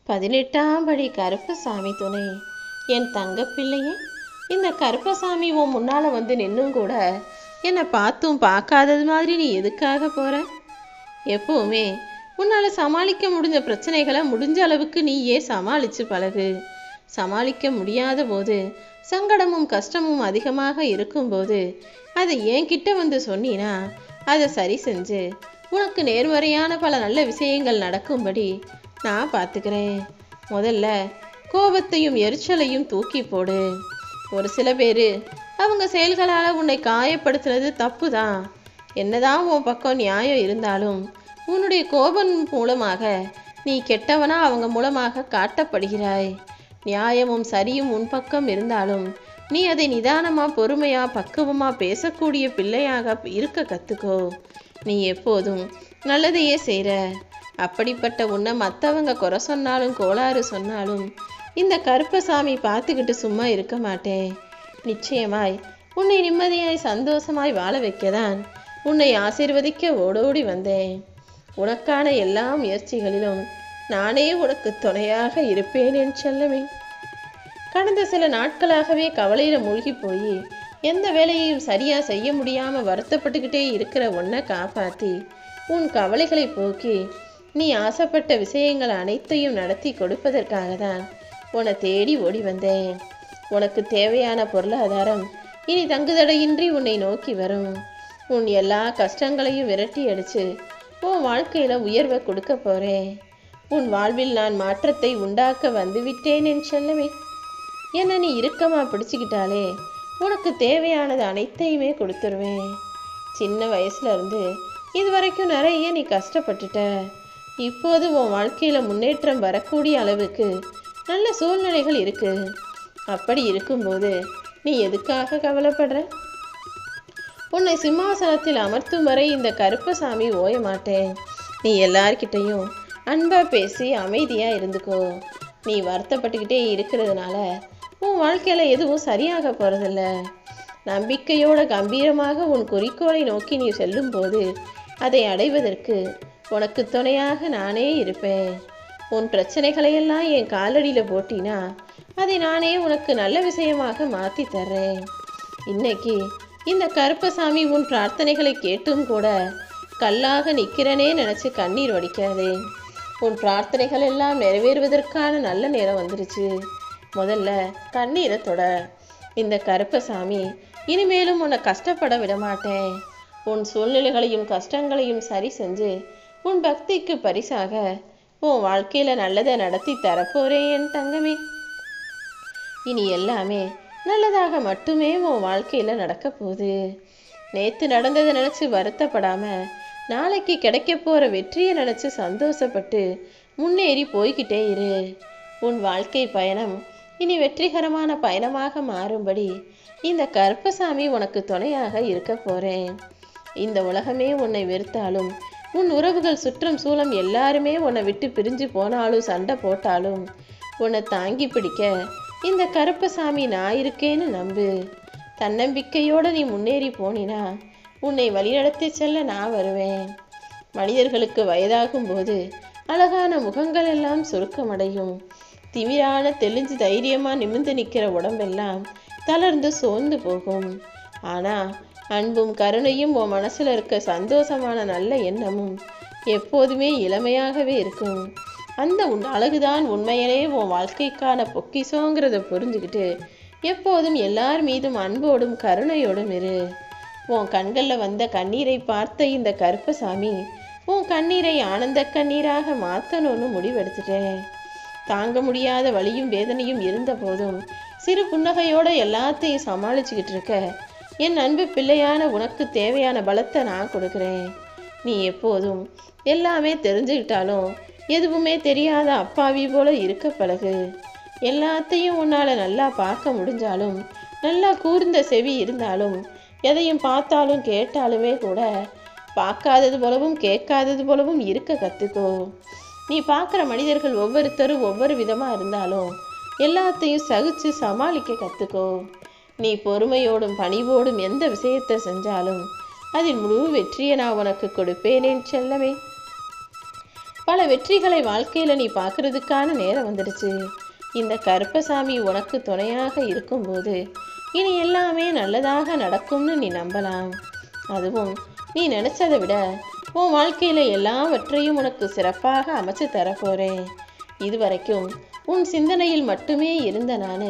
18ஆம் படி கருப்பசாமி துணை. என் தங்கப்பிள்ளையே, இந்த கருப்பசாமி உன் முன்னால் வந்து நின்னும் கூட என்னை பார்த்தும் பார்க்காதது மாதிரி நீ எதுக்காக போகிற? எப்போவுமே உன்னால் சமாளிக்க முடிஞ்ச பிரச்சனைகளை முடிஞ்ச அளவுக்கு நீயே சமாளித்து பழகு. சமாளிக்க முடியாத போது, சங்கடமும் கஷ்டமும் அதிகமாக இருக்கும்போது அதை என்கிட்ட வந்து சொன்னீனா அதை சரி செஞ்சு உனக்கு நேர்மறையான பல நல்ல விஷயங்கள் நடக்கும்படி நான் பார்த்துக்கிறேன். முதல்ல கோபத்தையும் எரிச்சலையும் தூக்கி போடு. ஒரு சில பேர் அவங்க செயல்களால் உன்னை காயப்படுத்துறது தப்பு தான். என்னதான் உன் பக்கம் நியாயம் இருந்தாலும் உன்னுடைய கோபம் மூலமாக நீ கெட்டவனா அவங்க மூலமாக காட்டப்படுகிறாய். நியாயமும் சரியும் உன் பக்கம் இருந்தாலும் நீ அதை நிதானமாக பொறுமையாக பக்குவமாக பேசக்கூடிய பிள்ளையாக இருக்க கற்றுக்கோ. நீ எப்போதும் நல்லதையே செய்கிற. அப்படிப்பட்ட உன்னை மற்றவங்க குறை சொன்னாலும் கோளாறு சொன்னாலும் இந்த கருப்பசாமி பார்த்துக்கிட்டு சும்மா இருக்க மாட்டேன். நிச்சயமாய் உன்னை நிம்மதியாய் சந்தோஷமாய் வாழ வைக்கதான் உன்னை ஆசீர்வதிக்க ஓடோடி வந்தேன். உனக்கான எல்லா முயற்சிகளிலும் நானே உனக்கு துணையாக இருப்பேன் என் செல்லமே. கடந்த சில நாட்களாகவே கவலையில் மூழ்கி போய் எந்த வேலையையும் சரியாக செய்ய முடியாமல் வருத்தப்பட்டுக்கிட்டே இருக்கிற உன்னை காப்பாற்றி உன் கவலைகளை போக்கி நீ ஆசைப்பட்ட விஷயங்கள் அனைத்தையும் நடத்தி கொடுப்பதற்காக தான் உன்னை தேடி ஓடி வந்தேன். உனக்கு தேவையான பொருளாதாரம் இனி தங்குதடையின்றி உன்னை நோக்கி வரும். உன் எல்லா கஷ்டங்களையும் விரட்டி அடித்து உன் வாழ்க்கையில் உயர்வை கொடுக்க போகிறேன். உன் வாழ்வில் நான் மாற்றத்தை உண்டாக்க வந்துவிட்டேன் என் செல்லமே. என்னை நீ இறுக்கமாக பிடிச்சிக்கிட்டாலே உனக்கு தேவையானது அனைத்தையுமே கொடுத்துருவேன். சின்ன வயசுலேருந்து இது வரைக்கும் நிறைய நீ கஷ்டப்பட்டுட்ட. இப்போது உன் வாழ்க்கையில் முன்னேற்றம் வரக்கூடிய அளவுக்கு நல்ல சூழ்நிலைகள் இருக்குது. அப்படி இருக்கும்போது நீ எதுக்காக கவலைப்படுற? உன்னை சிம்மாசனத்தில் அமர்த்தும் வரை இந்த கருப்பசாமி ஓய மாட்டேன். நீ எல்லார்கிட்டையும் அன்பாக பேசி அமைதியாக இருந்துக்கோ. நீ வருத்தப்பட்டுக்கிட்டே இருக்கிறதுனால உன் வாழ்க்கையில் எதுவும் சரியாக போகிறதில்ல. நம்பிக்கையோட கம்பீரமாக உன் குறிக்கோளை நோக்கி நீ செல்லும்போது அதை அடைவதற்கு உனக்கு துணையாக நானே இருப்பேன். உன் பிரச்சனைகளையெல்லாம் என் காலடியில் போட்டினா அதை நானே உனக்கு நல்ல விஷயமாக மாற்றி தர்றேன். இன்னைக்கு இந்த கருப்பசாமி உன் பிரார்த்தனைகளை கேட்டும் கூட கல்லாக நிற்கிறனே நினச்சி கண்ணீர் வடிக்காதே. உன் பிரார்த்தனைகள் எல்லாம் நிறைவேறுவதற்கான நல்ல நேரம் வந்துருச்சு. முதல்ல கண்ணீரை தொட. இந்த கருப்பசாமி இனிமேலும் உன்னை கஷ்டப்பட விடமாட்டேன். உன் சூழ்நிலைகளையும் கஷ்டங்களையும் சரி செஞ்சு உன் பக்திக்கு பரிசாக உன் வாழ்க்கையில் நல்லதை நடத்தி தரப்போறேன் என் தங்கமே. இனி எல்லாமே நல்லதாக மட்டுமே உன் வாழ்க்கையில் நடக்க போகுது. நேற்று நடந்ததை நினச்சி வருத்தப்படாமல் நாளைக்கு கிடைக்க போகிற வெற்றியை நினச்சி சந்தோஷப்பட்டு முன்னேறி போய்கிட்டே இரு. உன் வாழ்க்கை பயணம் இனி வெற்றிகரமான பயணமாக மாறும்படி இந்த கருப்பசாமி உனக்கு துணையாக இருக்க போகிறேன். இந்த உலகமே உன்னை வெறுத்தாலும் உன் உறவுகள் சுற்றம் சூழம் எல்லாருமே உன்னை விட்டு பிரிஞ்சு போனாலும் சண்டை போட்டாலும் உன்னை தாங்கி பிடிக்க இந்த கருப்பசாமி நான் இருக்கேன்னு நம்பு. தன்னம்பிக்கையோடு நீ முன்னேறி போனினா உன்னை வழிநடத்தி செல்ல நான் வருவேன். மனிதர்களுக்கு வயதாகும் போது அழகான முகங்கள் எல்லாம் சுருக்கமடையும். திமிரான தெளிஞ்சு தைரியமாக நிமிர்ந்து நிற்கிற உடம்பெல்லாம் தளர்ந்து சோர்ந்து போகும். ஆனால் அன்பும் கருணையும் உன் மனசில் இருக்க சந்தோஷமான நல்ல எண்ணமும் எப்போதுமே இளமையாகவே இருக்கும். அந்த அழகுதான் உண்மையிலே உன் வாழ்க்கைக்கான பொக்கிஷங்கிறத புரிஞ்சுக்கிட்டு எப்போதும் எல்லார் மீதும் அன்போடும் கருணையோடும் இரு. உன் கண்களில் வந்த கண்ணீரை பார்த்த இந்த கருப்பசாமி உன் கண்ணீரை ஆனந்த கண்ணீராக மாற்றணும்னு முடிவெடுத்துட்டேன். தாங்க முடியாத வலியும் வேதனையும் இருந்த போதும் சிறு புன்னகையோடு எல்லாத்தையும் சமாளிச்சுக்கிட்டு இருக்க என் அன்பு பிள்ளையான உனக்கு தேவையான பலத்தை நான் கொடுக்குறேன். நீ எப்போதும் எல்லாமே தெரிஞ்சுக்கிட்டாலும் எதுவுமே தெரியாத அப்பாவி போல இருக்க பழகு. எல்லாத்தையும் உன்னால் நல்லா பார்க்க முடிஞ்சாலும் நல்லா கூர்ந்த செவி இருந்தாலும் எதையும் பார்த்தாலும் கேட்டாலுமே கூட பார்க்காதது போலவும் கேட்காதது போலவும் இருக்க கற்றுக்கோ. நீ பார்க்குற மனிதர்கள் ஒவ்வொருத்தரும் ஒவ்வொரு விதமாக இருந்தாலும் எல்லாத்தையும் சகிச்சு சமாளிக்க கற்றுக்கோ. நீ பொறுமையோடும் பணிவோடும் எந்த விஷயத்தை செஞ்சாலும் அதில் முழு வெற்றியை நான் உனக்கு கொடுப்பேனேன் செல்லமே. பல வெற்றிகளை வாழ்க்கையில் நீ பார்க்கறதுக்கான நேரம் வந்துடுச்சு. இந்த கருப்பசாமி உனக்கு துணையாக இருக்கும்போது இனி எல்லாமே நல்லதாக நடக்கும்னு நீ நம்பலாம். அதுவும் நீ நினைச்சதை விட உன் வாழ்க்கையில் எல்லாவற்றையும் உனக்கு சிறப்பாக அமைச்சு தரப்போறேன். இதுவரைக்கும் உன் சிந்தனையில் மட்டுமே இருந்த நான்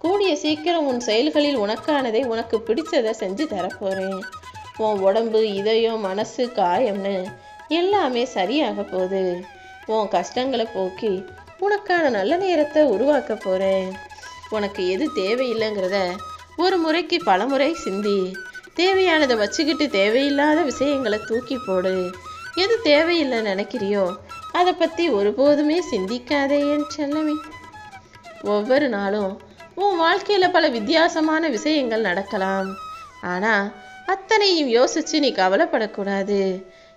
கூடிய சீக்கிரம் உன் செயல்களில் உனக்கானதை உனக்கு பிடிச்சதை செஞ்சு தரப்போறேன். உன் உடம்பு, இதயம், மனசு, காயம்னு எல்லாமே சரியாக போகுது. உன் கஷ்டங்களை போக்கி உனக்கான நல்ல நேரத்தை உருவாக்க போறேன். உனக்கு எது தேவையில்லைங்கிறத ஒரு முறைக்கு பல முறை சிந்தி, தேவையானதை வச்சுக்கிட்டு தேவையில்லாத விஷயங்களை தூக்கி போடு. எது தேவையில்லை நினைக்கிறியோ அதை பற்றி ஒருபோதுமே சிந்திக்காதே என் செல்லமே. ஒவ்வொரு நாளும் உன் வாழ்க்கையில் பல வித்தியாசமான விஷயங்கள் நடக்கலாம். ஆனால் அத்தனையும் யோசிச்சு நீ கவலைப்படக்கூடாது.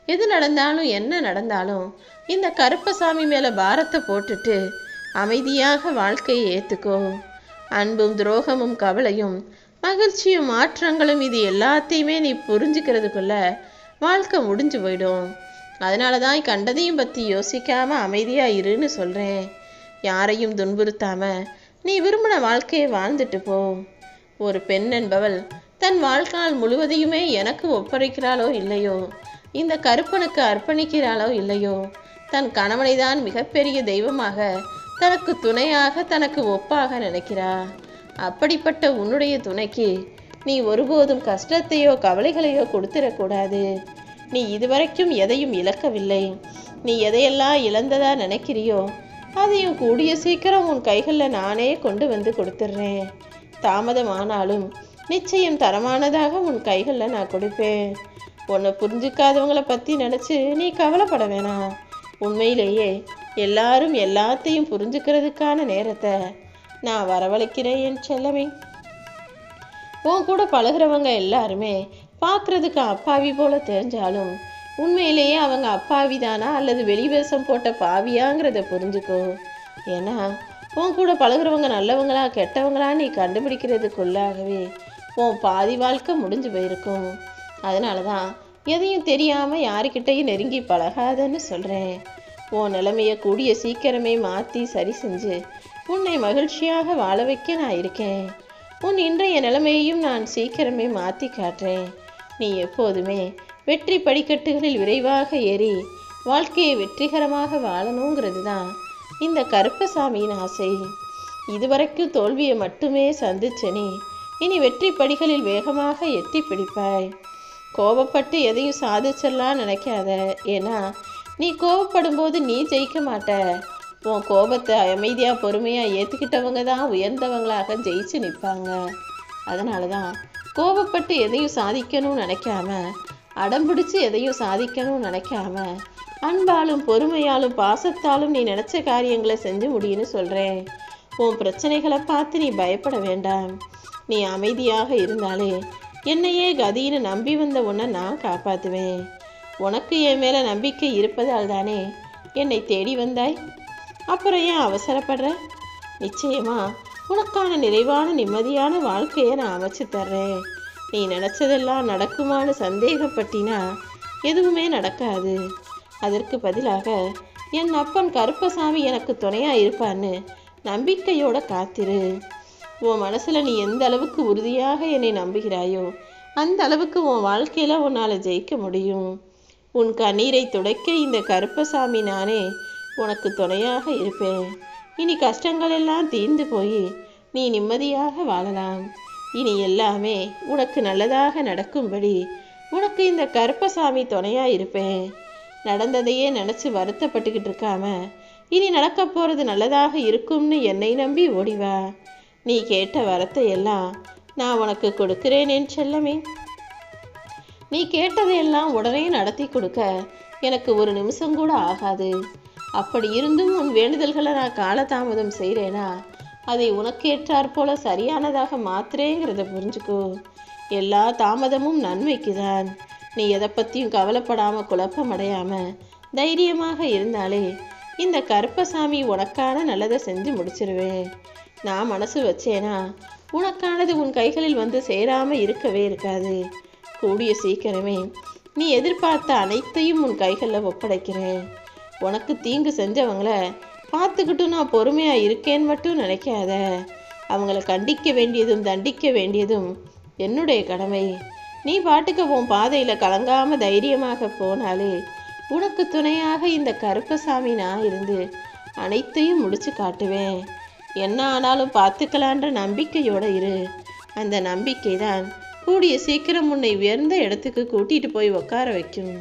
எது நடந்தாலும் என்ன நடந்தாலும் இந்த கருப்பசாமி மேலே பாரத்தை போட்டுட்டு அமைதியாக வாழ்க்கையை ஏற்றுக்கோ. அன்பும் துரோகமும் கவலையும் மகிழ்ச்சியும் மாற்றங்களும் இது எல்லாத்தையுமே நீ புரிஞ்சுக்கிறதுக்குள்ள வாழ்க்கை முடிஞ்சு போயிடும். அதனால தான் கண்டதையும் பற்றி யோசிக்காம அமைதியாக இருன்னு சொல்கிறேன். யாரையும் துன்புறுத்தாம நீ விரும்பின வாழ்க்கையை வாழ்ந்துட்டு போ. ஒரு பெண் என்பவள் தன் வாழ்நாள் முழுவதையுமே எனக்கு ஒப்படைக்கிறாளோ இல்லையோ, இந்த கருப்பனுக்கு அர்ப்பணிக்கிறாளோ இல்லையோ, தன் கணவனை தான் மிகப்பெரிய தெய்வமாக, தனக்கு துணையாக, தனக்கு ஒப்பாக நினைக்கிறா. அப்படிப்பட்ட உன்னுடைய துணைக்கு நீ ஒருபோதும் கஷ்டத்தையோ கவலைகளையோ கொடுத்துடக்கூடாது. நீ இதுவரைக்கும் எதையும் இழக்கவில்லை. நீ எதையெல்லாம் இழந்ததா நினைக்கிறியோ அதையும் கூடிய சீக்கிரம் உன் கைகளில் நானே கொண்டு வந்து கொடுத்துட்றேன். தாமதமானாலும் நிச்சயம் தரமானதாக உன் கைகளில் நான் கொடுப்பேன். உன்னை புரிஞ்சுக்காதவங்களை பற்றி நினச்சி நீ கவலைப்பட வேணாம். உண்மையிலேயே எல்லாரும் எல்லாத்தையும் புரிஞ்சுக்கிறதுக்கான நேரத்தை நான் வரவழைக்கிறேன் என் செல்லமே. உன் கூட பழகிறவங்க எல்லாருமே பார்க்குறதுக்கு அப்பாவி போல தெரிஞ்சாலும் உண்மையிலேயே அவங்க அப்பாவி தானா அல்லது வெளிவேஷம் போட்ட பாவியாங்கிறத புரிஞ்சுக்கோ. ஏன்னா உன் கூட பழகிறவங்க நல்லவங்களா கெட்டவங்களா நீ கண்டுபிடிக்கிறதுக்குள்ளாகவே உன் பாதி வாழ்க்கை முடிஞ்சு போயிருக்கும். அதனால தான் எதையும் தெரியாமல் யாருக்கிட்டையும் நெருங்கி பழகாதன்னு சொல்கிறேன். உன் நிலைமையை கூடிய சீக்கிரமே மாற்றி சரி செஞ்சு உன்னை மகிழ்ச்சியாக வாழ வைக்க நான் இருக்கேன். உன் இன்றைய நிலைமையையும் நான் சீக்கிரமே மாற்றி காட்டுறேன். நீ எப்போதுமே வெற்றி படிக்கட்டுகளில் விரைவாக ஏறி வாழ்க்கையை வெற்றிகரமாக வாழணுங்கிறது தான் இந்த கருப்பசாமியின் ஆசை. இதுவரைக்கும் தோல்வியை மட்டுமே சந்திச்ச நீ இனி வெற்றி படிகளில் வேகமாக எட்டி பிடிப்பாய். கோபப்பட்டு எதையும் சாதிச்சிடலாம் நினைக்காத. ஏன்னா நீ கோபப்படும் போது நீ ஜெயிக்க மாட்ட. உன் கோபத்தை அமைதியாக பொறுமையாக ஏற்றுக்கிட்டவங்க தான் உயர்ந்தவங்களாக ஜெயிச்சு நிற்பாங்க. அதனால தான் கோபப்பட்டு எதையும் சாதிக்கணும்னு நினைக்காம, அடம்பிடிச்சு எதையும் சாதிக்கணும்னு நினைக்காம, அன்பாலும் பொறுமையாலும் பாசத்தாலும் நீ நினச்ச காரியங்களை செஞ்சு முடியும்னு சொல்கிறேன். உன் பிரச்சனைகளை பார்த்து நீ பயப்பட வேண்டாம். நீ அமைதியாக இருந்தாலே என்னையே கதின்னு நம்பி வந்த உன்னை நான் காப்பாற்றுவேன். உனக்கு என் மேலே நம்பிக்கை இருப்பதால் தானே என்னை தேடி வந்தாய். அப்புறம் ஏன் அவசரப்படுற? நிச்சயமா உனக்கான நிறைவான நிம்மதியான வாழ்க்கையை நான் அமைச்சு தர்றேன். நீ நினச்சதெல்லாம் நடக்குமான்னு சந்தேகப்பட்டினா எதுவுமே நடக்காது. அதற்கு பதிலாக என் அப்பன் கருப்பசாமி எனக்கு துணையாக இருப்பான்னு நம்பிக்கையோட காத்திரு. உன் மனசில் நீ எந்த அளவுக்கு உறுதியாக என்னை நம்புகிறாயோ அந்த அளவுக்கு உன் வாழ்க்கையில் உன்னால் ஜெயிக்க முடியும். உன் கண்ணீரை துடைக்க இந்த கருப்பசாமி நானே உனக்கு துணையாக இருப்பேன். இனி கஷ்டங்கள் எல்லாம் தீர்ந்து போய் நீ நிம்மதியாக வாழலாம். இனி எல்லாமே உனக்கு நல்லதாக நடக்கும்படி உனக்கு இந்த கருப்பசாமி துணையாக இருப்பேன். நடந்ததையே நினச்சி வருத்தப்பட்டுக்கிட்டு இருக்காம இனி நடக்க போகிறது நல்லதாக இருக்கும்னு என்னை நம்பி ஓடிவா. நீ கேட்ட வரத்தை எல்லாம் நான் உனக்கு கொடுக்கிறேன் என் செல்லமே. நீ கேட்டதையெல்லாம் உடனே நடத்தி கொடுக்க எனக்கு ஒரு நிமிஷம் கூட ஆகாது. அப்படி இருந்தும் உன் வேண்டுதல்களை நான் காலதாமதம் செய்கிறேனா அதை உனக்கு ஏற்றாற் போல சரியானதாக மாத்திரேங்கிறத புரிஞ்சுக்கோ. எல்லா தாமதமும் நன்மைக்கு தான். நீ எதை பற்றியும் கவலைப்படாமல் குழப்பமடையாமல் தைரியமாக இருந்தாலே இந்த கருப்பசாமி உனக்கான நல்லதை செஞ்சு முடிச்சிருவேன். நான் மனசு வச்சேனா உனக்கானது உன் கைகளில் வந்து சேராமல் இருக்கவே இருக்காது. கூடிய சீக்கிரமே நீ எதிர்பார்த்த அனைத்தையும் உன் கைகளில் ஒப்படைக்கிறேன். உனக்கு தீங்கு செஞ்சவங்கள பார்த்துக்கிட்டு நான் பொறுமையாக இருக்கேன்னு மட்டும் நினைக்காத. அவங்கள கண்டிக்க வேண்டியதும் தண்டிக்க வேண்டியதும் என்னுடைய கடமை. நீ பாட்டுக்கு உன் பாதையில் கலங்காமல் தைரியமாக போனாலே உனக்கு துணையாக இந்த கருப்பசாமி நான் இருந்து அனைத்தையும் முடிச்சு காட்டுவேன். என்ன ஆனாலும் பார்த்துக்கலான்ற நம்பிக்கையோடு இரு. அந்த நம்பிக்கை தான் கூடிய சீக்கிரம் உன்னை உயர்ந்த இடத்துக்கு கூட்டிகிட்டு போய் உட்கார வைக்கும்.